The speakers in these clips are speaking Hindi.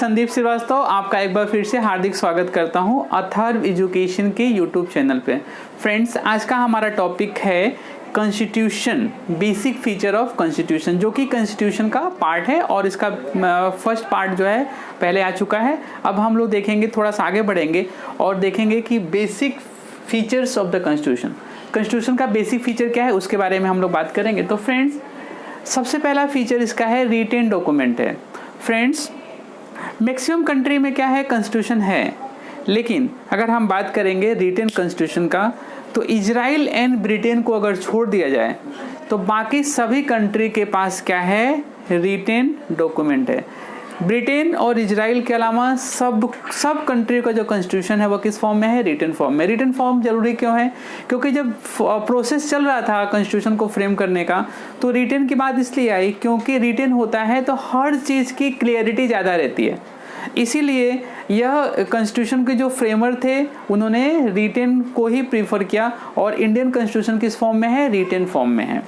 संदीप श्रीवास्तव आपका एक बार फिर से हार्दिक स्वागत करता हूं अथर्व एजुकेशन के यूट्यूब चैनल पे। फ्रेंड्स, आज का हमारा टॉपिक है constitution, basic feature of constitution, जो कि कॉन्स्टिट्यूशन का पार्ट है और इसका फर्स्ट पार्ट जो है पहले आ चुका है। अब हम लोग देखेंगे, थोड़ा सा आगे बढ़ेंगे और देखेंगे कि basic features of the constitution, constitution का बेसिक फीचर क्या है उसके बारे में हम लोग बात करेंगे। तो फ्रेंड्स, सबसे पहला फीचर इसका है रिटेन डॉक्यूमेंट है। फ्रेंड्स, मैक्सिमम कंट्री में क्या है, कॉन्स्टिट्यूशन है, लेकिन अगर हम बात करेंगे रिटेन कॉन्स्टिट्यूशन का, तो इजराइल एंड ब्रिटेन को अगर छोड़ दिया जाए तो बाकी सभी कंट्री के पास क्या है, रिटेन डॉक्यूमेंट है। ब्रिटेन और इजराइल के अलावा सब कंट्री का जो कॉन्स्टिट्यूशन है वो किस फॉर्म में है, रिटन फॉर्म में। रिटन फॉर्म जरूरी क्यों है, क्योंकि जब प्रोसेस चल रहा था कॉन्स्टिट्यूशन को फ्रेम करने का, तो रिटन की बात इसलिए आई क्योंकि रिटन होता है तो हर चीज़ की क्लियरिटी ज़्यादा रहती है। इसीलिए यह कॉन्स्टिट्यूशन के जो फ्रेमर थे उन्होंने रिटन को ही प्रीफर किया और इंडियन कॉन्स्टिट्यूशन किस फॉर्म में है, रिटन फॉर्म में है।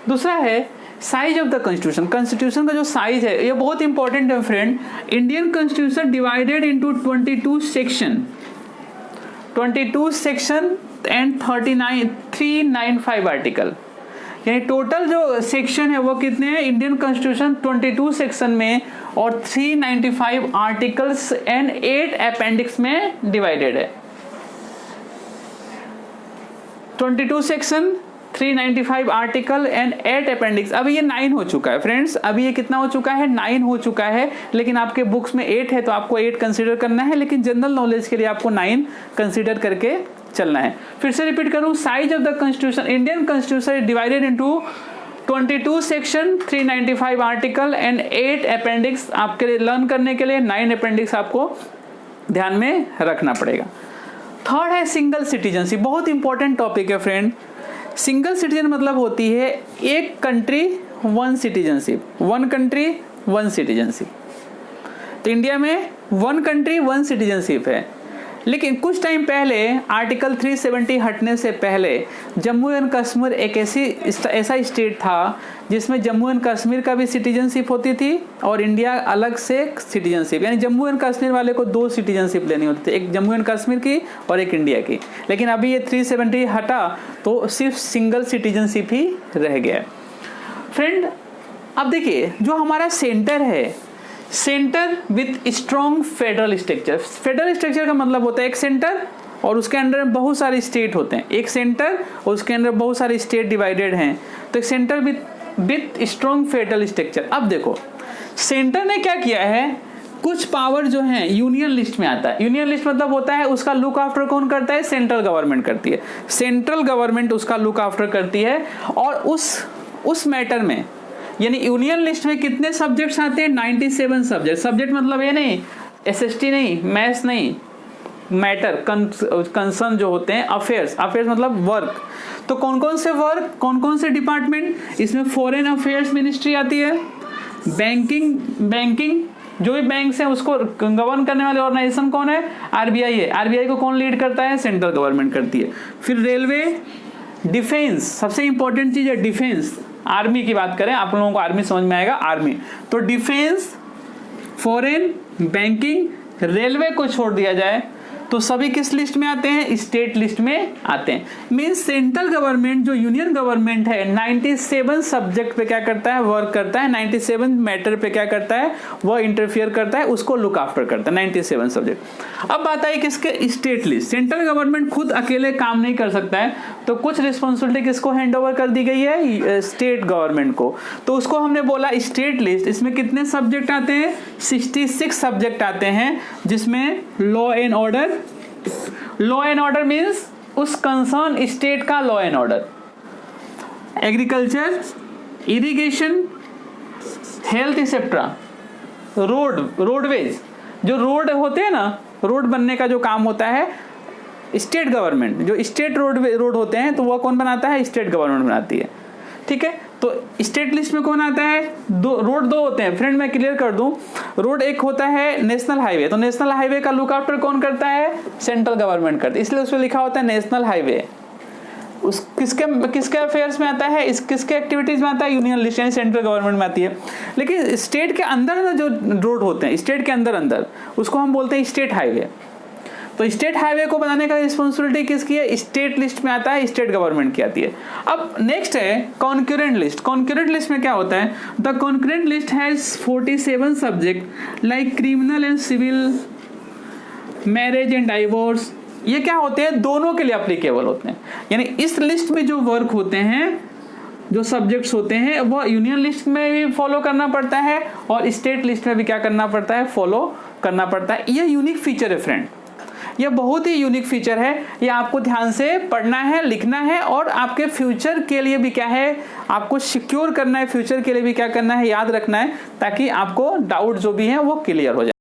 दूसरा है size of the constitution. Constitution का जो साइज है ये बहुत इंपॉर्टेंट है friend. Indian constitution divided into 22 section and 395 article, यानी टोटल जो सेक्शन है वो कितने हैं, इंडियन कॉन्स्टिट्यूशन 22 सेक्शन में और 395 आर्टिकल्स एंड 8 अपेंडिक्स में डिवाइडेड है। 22 सेक्शन, 395 आर्टिकल एंड 8 अपेंडिक्स। अभी ये 9 हो चुका है फ्रेंड्स, अभी ये कितना हो चुका है, 9 हो चुका है, लेकिन आपके बुक्स में 8 है तो आपको 8 कंसीडर करना है, लेकिन जनरल नॉलेज के लिए आपको 9 कंसीडर करके चलना है। फिर से रिपीट करूं, size of the constitution, Indian constitution divided into 22 section, 395 article and 8 appendix. आपके लिए लर्न करने के लिए 9 अपेंडिक्स आपको ध्यान में रखना पड़ेगा। थर्ड है सिंगल सिटीजनशिप, बहुत इंपॉर्टेंट टॉपिक है फ्रेंड। सिंगल सिटीजन मतलब होती है एक country one citizenship, one country one citizenship. तो इंडिया में वन कंट्री वन सिटीजनशिप है, लेकिन कुछ टाइम पहले आर्टिकल 370 हटने से पहले जम्मू एंड कश्मीर एक ऐसा स्टेट था जिसमें जम्मू एंड कश्मीर का भी सिटीजनशिप होती थी और इंडिया अलग से सिटीजनशिप, यानी जम्मू एंड कश्मीर वाले को 2 सिटीजनशिप लेनी होती थी, एक जम्मू एंड कश्मीर की और एक इंडिया की। लेकिन अभी ये 370 हटा तो सिर्फ सिंगल सिटीजनशिप ही रह गया। फ्रेंड, अब देखिए जो हमारा सेंटर है, centre with strong federal structure. Federal structure का मतलब होता है एक सेंटर और उसके अंदर बहुत सारे स्टेट होते हैं, एक सेंटर और उसके अंदर बहुत सारे स्टेट डिवाइडेड हैं, तो एक centre with strong federal structure. अब देखो सेंटर ने क्या किया है, कुछ पावर जो है यूनियन लिस्ट में आता है। यूनियन लिस्ट मतलब होता है उसका लुक आफ्टर कौन करता है, सेंट्रल गवर्नमेंट करती है, सेंट्रल गवर्नमेंट उसका लुक आफ्टर करती है। और उस मैटर में, यानी यूनियन लिस्ट में कितने सब्जेक्ट्स आते हैं, 97 सब्जेक्ट। सब्जेक्ट मतलब ये नहीं एसएसटी नहीं, मैथ्स नहीं, मैटर कंसर्न जो होते हैं, अफेयर्स मतलब वर्क। तो कौन कौन से वर्क, कौन कौन से डिपार्टमेंट, इसमें फॉरेन अफेयर्स मिनिस्ट्री आती है, बैंकिंग जो भी बैंक्स हैं उसको गवर्न करने वाले ऑर्गेनाइजेशन कौन है, आरबीआई है। आरबीआई को कौन लीड करता है, सेंट्रल गवर्नमेंट करती है। फिर रेलवे, डिफेंस, सबसे इंपॉर्टेंट चीज है डिफेंस। आर्मी की बात करें, आप लोगों को आर्मी समझ में आएगा, आर्मी। तो डिफेंस, फॉरेन, बैंकिंग, रेलवे को छोड़ दिया जाए तो सभी किस लिस्ट में आते हैं, स्टेट लिस्ट में आते हैं। मींस सेंट्रल गवर्नमेंट जो यूनियन गवर्नमेंट है 97 सब्जेक्ट पे क्या करता है, वर्क करता है, 97 मैटर पे क्या करता है, वह इंटरफियर करता है, उसको लुक आफ्टर करता है, 97 सब्जेक्ट। अब बात आई किसके, स्टेट लिस्ट। सेंट्रल गवर्नमेंट खुद अकेले काम नहीं कर सकता है, तो कुछ रिस्पॉन्सिबिलिटी किसको हैंड ओवर कर दी गई है, स्टेट गवर्नमेंट को। तो उसको हमने बोला स्टेट लिस्ट। इसमें कितने सब्जेक्ट आते हैं, 66 सब्जेक्ट आते हैं, जिसमें law and order, law and order means उस कंसर्न स्टेट का law and order, agriculture, irrigation, health etcetera, roadways, जो रोड होते हैं ना, रोड बनने का जो काम होता है स्टेट गवर्नमेंट, जो स्टेट रोड होते हैं तो वह कौन बनाता है, स्टेट गवर्नमेंट बनाती है। ठीक है, तो स्टेट लिस्ट में कौन आता है, रोड 2 होते हैं फ्रेंड, मैं क्लियर कर दूं। रोड एक होता है नेशनल हाईवे, तो नेशनल हाईवे का लुक आफ्टर कौन करता है, सेंट्रल गवर्नमेंट करती है, इसलिए उसमें लिखा होता है नेशनल हाईवे। उस किसके अफेयर्स में आता है, इस किसके एक्टिविटीज में आता है, यूनियन लिस्ट यानी सेंट्रल गवर्नमेंट में आती है। लेकिन स्टेट के अंदर में जो रोड होते हैं, स्टेट के अंदर उसको हम बोलते हैं स्टेट हाईवे। तो स्टेट हाईवे को बनाने का रिस्पॉन्सिबिलिटी किसकी है, स्टेट लिस्ट में आता है, स्टेट गवर्नमेंट की आती है। अब नेक्स्ट है कॉन्करेंट लिस्ट। कॉन्करेंट लिस्ट में क्या होता है, the concurrent list has 47 subject like criminal and civil, marriage and divorce. ये क्या होते हैं, दोनों के लिए अप्लीकेबल होते हैं। यानी इस लिस्ट में जो वर्क होते हैं, जो सब्जेक्ट्स होते हैं, वो यूनियन लिस्ट में भी फॉलो करना पड़ता है और स्टेट लिस्ट में भी क्या करना पड़ता है, फॉलो करना पड़ता है। ये यूनिक फीचर है फ्रेंड, ये बहुत ही यूनिक फीचर है। ये आपको ध्यान से पढ़ना है, लिखना है और आपके फ्यूचर के लिए भी क्या है, आपको सिक्योर करना है, फ्यूचर के लिए भी क्या करना है, याद रखना है, ताकि आपको डाउट जो भी है वो क्लियर हो जाए।